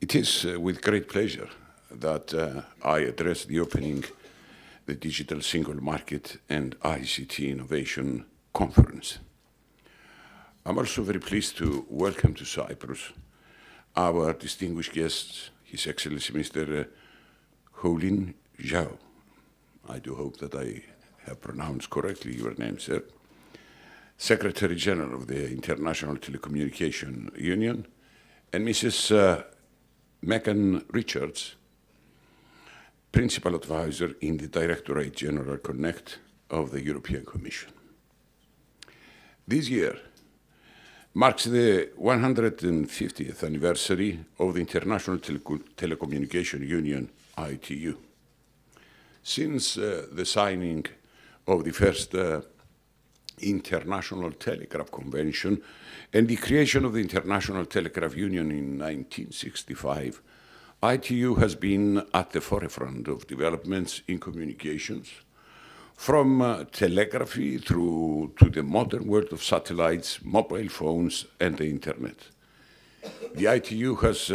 It is with great pleasure that I address the opening the Digital Single Market and ICT Innovation Conference. I'm also very pleased to welcome to Cyprus our distinguished guest, His Excellency Mr. Houlin Zhao. I do hope that I have pronounced correctly your name, sir. Secretary General of the International Telecommunication Union, and Mrs. Megan Richards, Principal Advisor in the Directorate General Connect of the European Commission. This year marks the 150th anniversary of the International Telecommunication Union, ITU. Since the signing of the first International Telegraph Convention and the creation of the International Telegraph Union in 1965, ITU has been at the forefront of developments in communications, from telegraphy through to the modern world of satellites, mobile phones, and the internet. The ITU has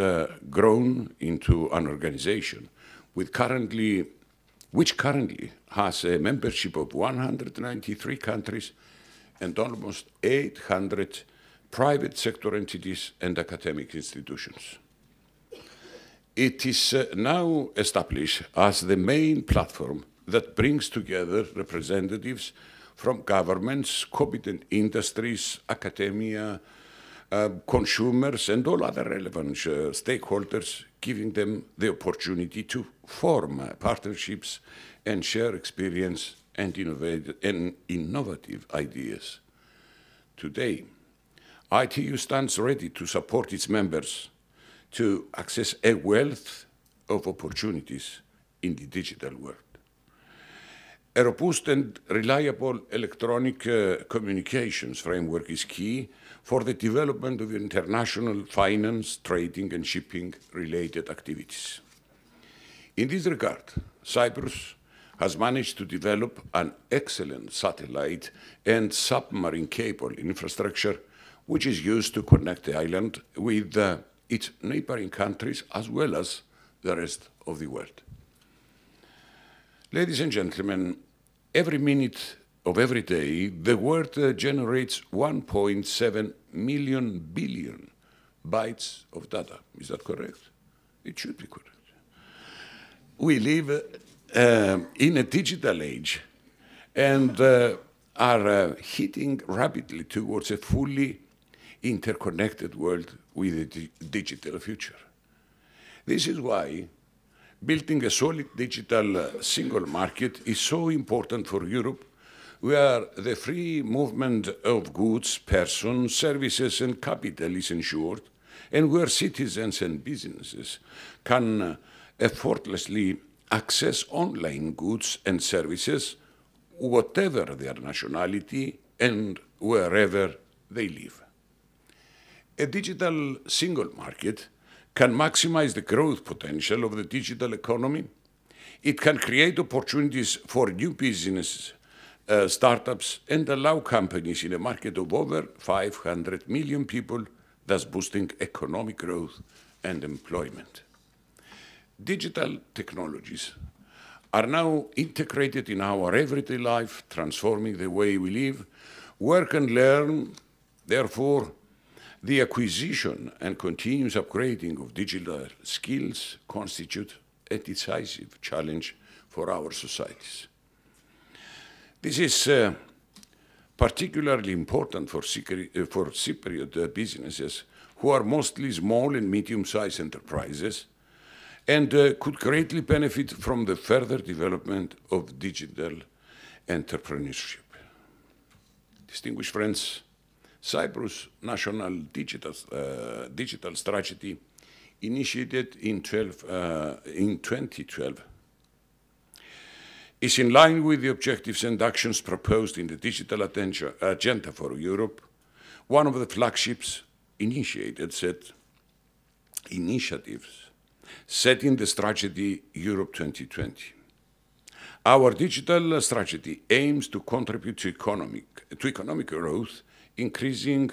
grown into an organization which currently has a membership of 193 countries and almost 800 private sector entities and academic institutions. It is now established as the main platform that brings together representatives from governments, competent industries, academia, consumers, and all other relevant stakeholders, giving them the opportunity to form partnerships and share experience and innovative ideas. Today, ITU stands ready to support its members to access a wealth of opportunities in the digital world. A robust and reliable electronic communications framework is key for the development of international finance, trading, and shipping-related activities. In this regard, Cyprus has managed to develop an excellent satellite and submarine cable infrastructure, which is used to connect the island with its neighboring countries as well as the rest of the world. Ladies and gentlemen, every minute of every day, the world generates 1.7 billion bytes of data. Is that correct? It should be correct. We live in a digital age and are heading rapidly towards a fully interconnected world with a digital future. This is why building a solid digital single market is so important for Europe, where the free movement of goods, persons, services, and capital is ensured, and where citizens and businesses can effortlessly access online goods and services, whatever their nationality and wherever they live. A digital single market can maximize the growth potential of the digital economy. It can create opportunities for new business startups and allow companies in a market of over 500 million people, thus boosting economic growth and employment. Digital technologies are now integrated in our everyday life, transforming the way we live, work, and learn. Therefore, the acquisition and continuous upgrading of digital skills constitute a decisive challenge for our societies. This is particularly important for Cypriot businesses, who are mostly small and medium-sized enterprises, and could greatly benefit from the further development of digital entrepreneurship. Distinguished friends, Cyprus' national digital strategy, initiated in 2012, is in line with the objectives and actions proposed in the Digital Agenda for Europe, one of the flagships initiatives set in the strategy Europe 2020. Our digital strategy aims to contribute to economic growth, increasing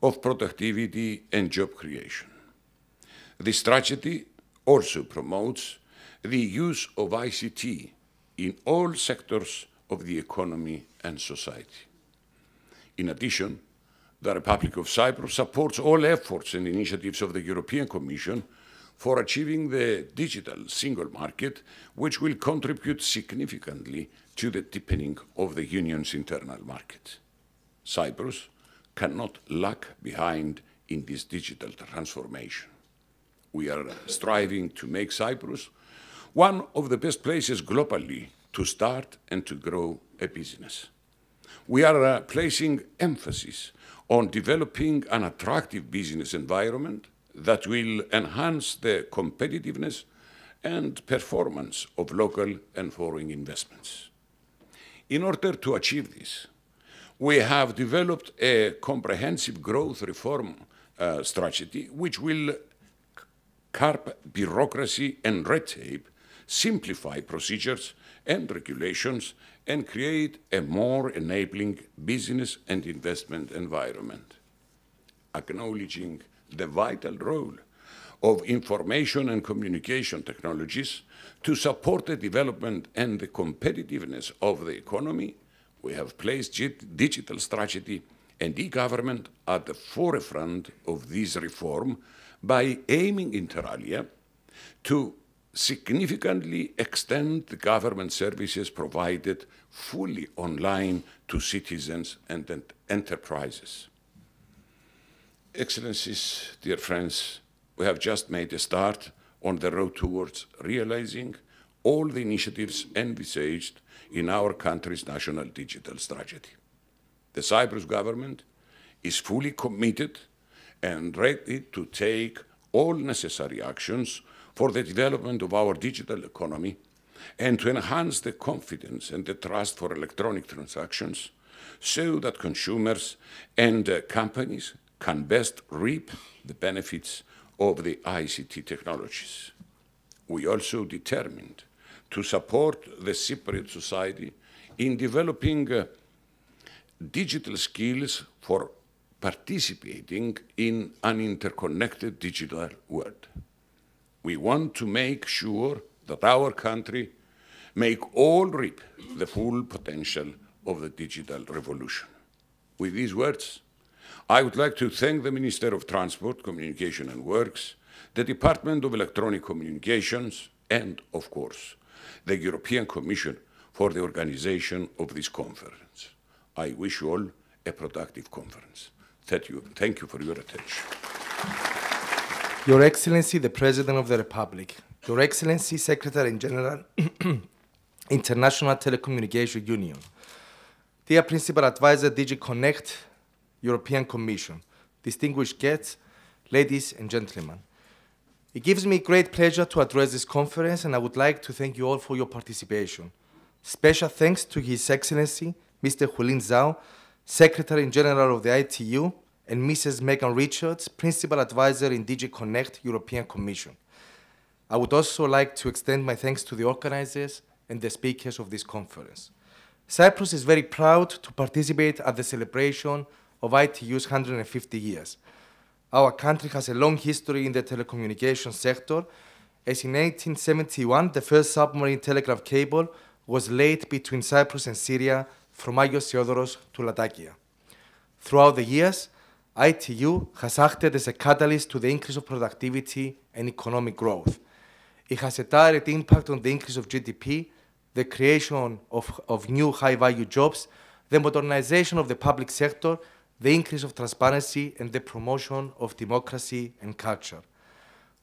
of productivity and job creation. The strategy also promotes the use of ICT in all sectors of the economy and society. In addition, the Republic of Cyprus supports all efforts and initiatives of the European Commission for achieving the digital single market, which will contribute significantly to the deepening of the Union's internal market. Cyprus cannot lag behind in this digital transformation. We are striving to make Cyprus one of the best places globally to start and to grow a business. We are placing emphasis on developing an attractive business environment that will enhance the competitiveness and performance of local and foreign investments. In order to achieve this, we have developed a comprehensive growth reform strategy which will curb bureaucracy and red tape, simplify procedures and regulations, and create a more enabling business and investment environment. Acknowledging the vital role of information and communication technologies to support the development and the competitiveness of the economy, we have placed digital strategy and e-government at the forefront of this reform by aiming inter alia to significantly extend the government services provided fully online to citizens and enterprises. Excellencies, dear friends, we have just made a start on the road towards realizing all the initiatives envisaged in our country's national digital strategy. The Cyprus government is fully committed and ready to take all necessary actions for the development of our digital economy and to enhance the confidence and the trust for electronic transactions so that consumers and companies can best reap the benefits of the ICT technologies. We also determined to support the Cypriot society in developing digital skills for participating in an interconnected digital world. We want to make sure that our country make all reap the full potential of the digital revolution. With these words, I would like to thank the Minister of Transport, Communication and Works, the Department of Electronic Communications, and, of course, the European Commission for the organization of this conference. I wish you all a productive conference. Thank you for your attention. Your Excellency, the President of the Republic, Your Excellency, Secretary General, International Telecommunication Union, dear Principal Advisor, DG Connect, European Commission, distinguished guests, ladies and gentlemen. It gives me great pleasure to address this conference, and I would like to thank you all for your participation. Special thanks to His Excellency, Mr. Hulin Zhao, Secretary General of the ITU, and Mrs. Megan Richards, Principal Advisor in DG Connect, European Commission. I would also like to extend my thanks to the organizers and the speakers of this conference. Cyprus is very proud to participate at the celebration of ITU's 150 years. Our country has a long history in the telecommunications sector, as in 1871, the first submarine telegraph cable was laid between Cyprus and Syria from Agios Theodoros to Latakia. Throughout the years, ITU has acted as a catalyst to the increase of productivity and economic growth. It has a direct impact on the increase of GDP, the creation of new high-value jobs, the modernization of the public sector, the increase of transparency, and the promotion of democracy and culture.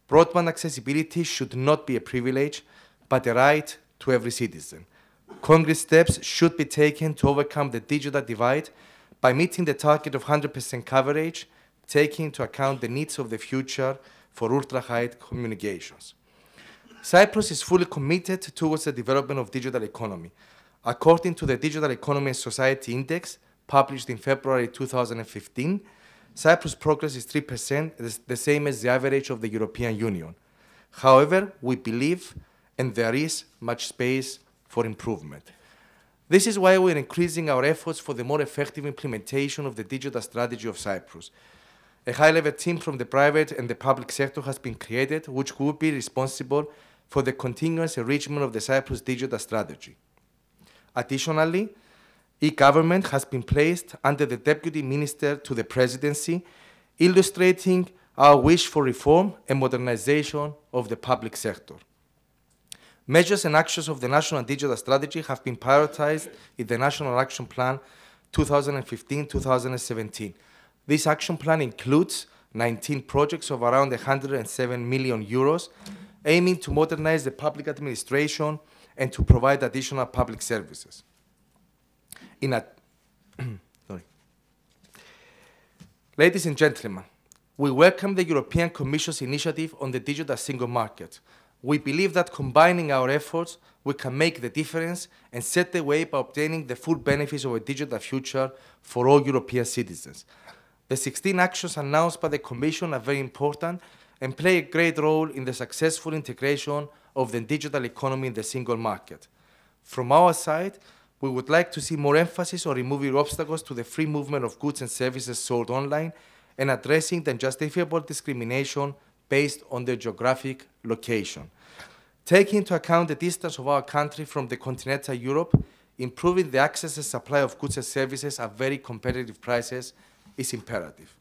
Broadband accessibility should not be a privilege, but a right to every citizen. Concrete steps should be taken to overcome the digital divide by meeting the target of 100% coverage, taking into account the needs of the future for ultra-high communications. Cyprus is fully committed towards the development of digital economy. According to the Digital Economy and Society Index, published in February 2015, Cyprus' progress is 3%, the same as the average of the European Union. However, we believe, and there is much space for improvement. This is why we are increasing our efforts for the more effective implementation of the digital strategy of Cyprus. A high-level team from the private and the public sector has been created, which will be responsible for the continuous enrichment of the Cyprus digital strategy. Additionally, e-government has been placed under the Deputy Minister to the Presidency, illustrating our wish for reform and modernization of the public sector. Measures and actions of the National Digital Strategy have been prioritized in the National Action Plan 2015-2017. This action plan includes 19 projects of around 107 million euros, aiming to modernize the public administration and to provide additional public services. Ladies and gentlemen, we welcome the European Commission's initiative on the digital single market. We believe that combining our efforts, we can make the difference and set the way by obtaining the full benefits of a digital future for all European citizens. The 16 actions announced by the Commission are very important and play a great role in the successful integration of the digital economy in the single market. From our side, we would like to see more emphasis on removing obstacles to the free movement of goods and services sold online and addressing the unjustifiable discrimination based on their geographic location. Taking into account the distance of our country from the continental Europe, improving the access and supply of goods and services at very competitive prices is imperative.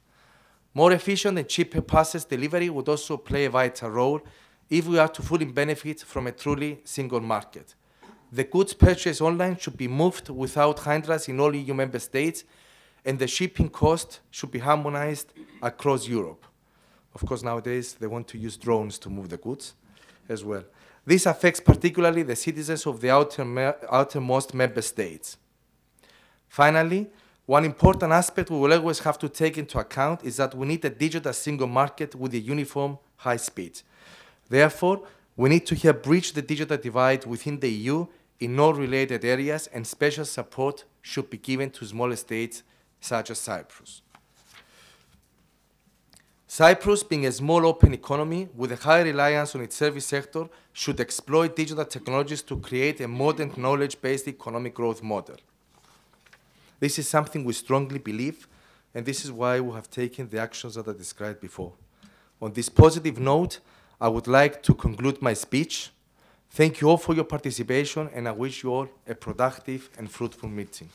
More efficient and cheaper parcels delivery would also play a vital role if we are to fully benefit from a truly single market. The goods purchased online should be moved without hindrance in all EU member states, and the shipping cost should be harmonized across Europe. Of course, nowadays, they want to use drones to move the goods as well. This affects particularly the citizens of the outermost member states. Finally, one important aspect we will always have to take into account is that we need a digital single market with a uniform high speed. Therefore, we need to help bridge the digital divide within the EU in all related areas, and special support should be given to smaller states such as Cyprus. Cyprus, being a small open economy with a high reliance on its service sector, should exploit digital technologies to create a modern knowledge-based economic growth model. This is something we strongly believe, and this is why we have taken the actions that I described before. On this positive note, I would like to conclude my speech. Thank you all for your participation, and I wish you all a productive and fruitful meeting.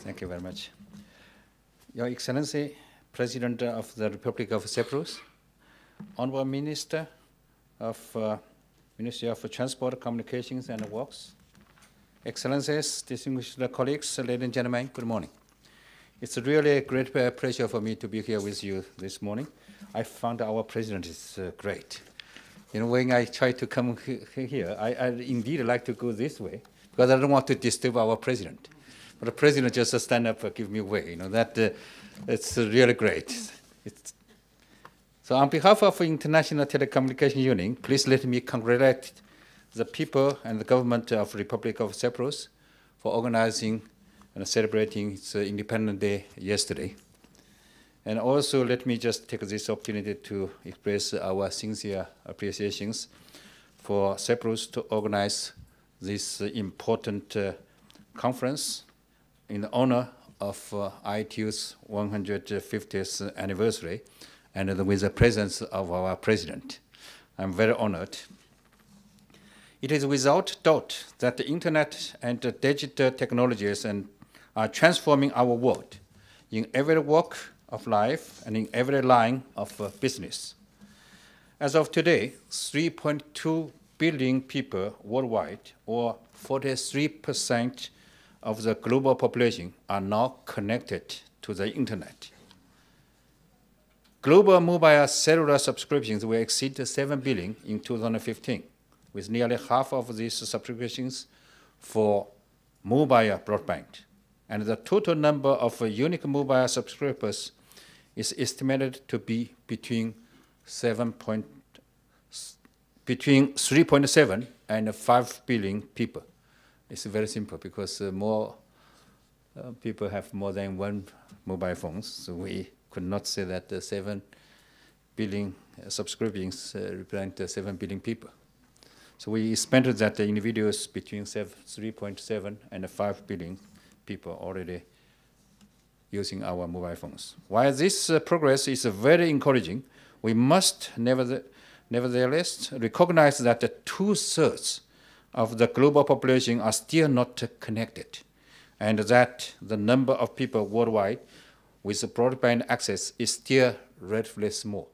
Thank you very much. Your Excellency, President of the Republic of Cyprus, Honorable Minister of Ministry of Transport, Communications and Works, Excellencies, distinguished colleagues, ladies and gentlemen, good morning. It's really a great pleasure for me to be here with you this morning. I found our President is great. You know, when I try to come here, I indeed like to go this way because I don't want to disturb our President. But the President just stand up and give me way. You know, that it's really great. So on behalf of International Telecommunication Union, please let me congratulate the people and the government of the Republic of Cyprus for organizing and celebrating its Independence Day yesterday. And also let me just take this opportunity to express our sincere appreciations for Cyprus to organize this important conference in the honor of ITU's 150th anniversary and with the presence of our President. I'm very honored. It is without doubt that the internet and the digital technologies are transforming our world in every walk of life and in every line of business. As of today, 3.2 billion people worldwide, or 43% of the global population, are now connected to the internet. Global mobile cellular subscriptions will exceed 7 billion in 2015, with nearly half of these subscriptions for mobile broadband. And the total number of unique mobile subscribers is estimated to be between 3.7 and 5 billion people. It's very simple because more people have more than one mobile phone, so we could not say that 7 billion subscriptions represent 7 billion people. So we expected that the individuals between 3.7 and 5 billion people already using our mobile phones. While this progress is very encouraging, we must nevertheless recognize that 2/3 of the global population are still not connected, and that the number of people worldwide with broadband access is still relatively small.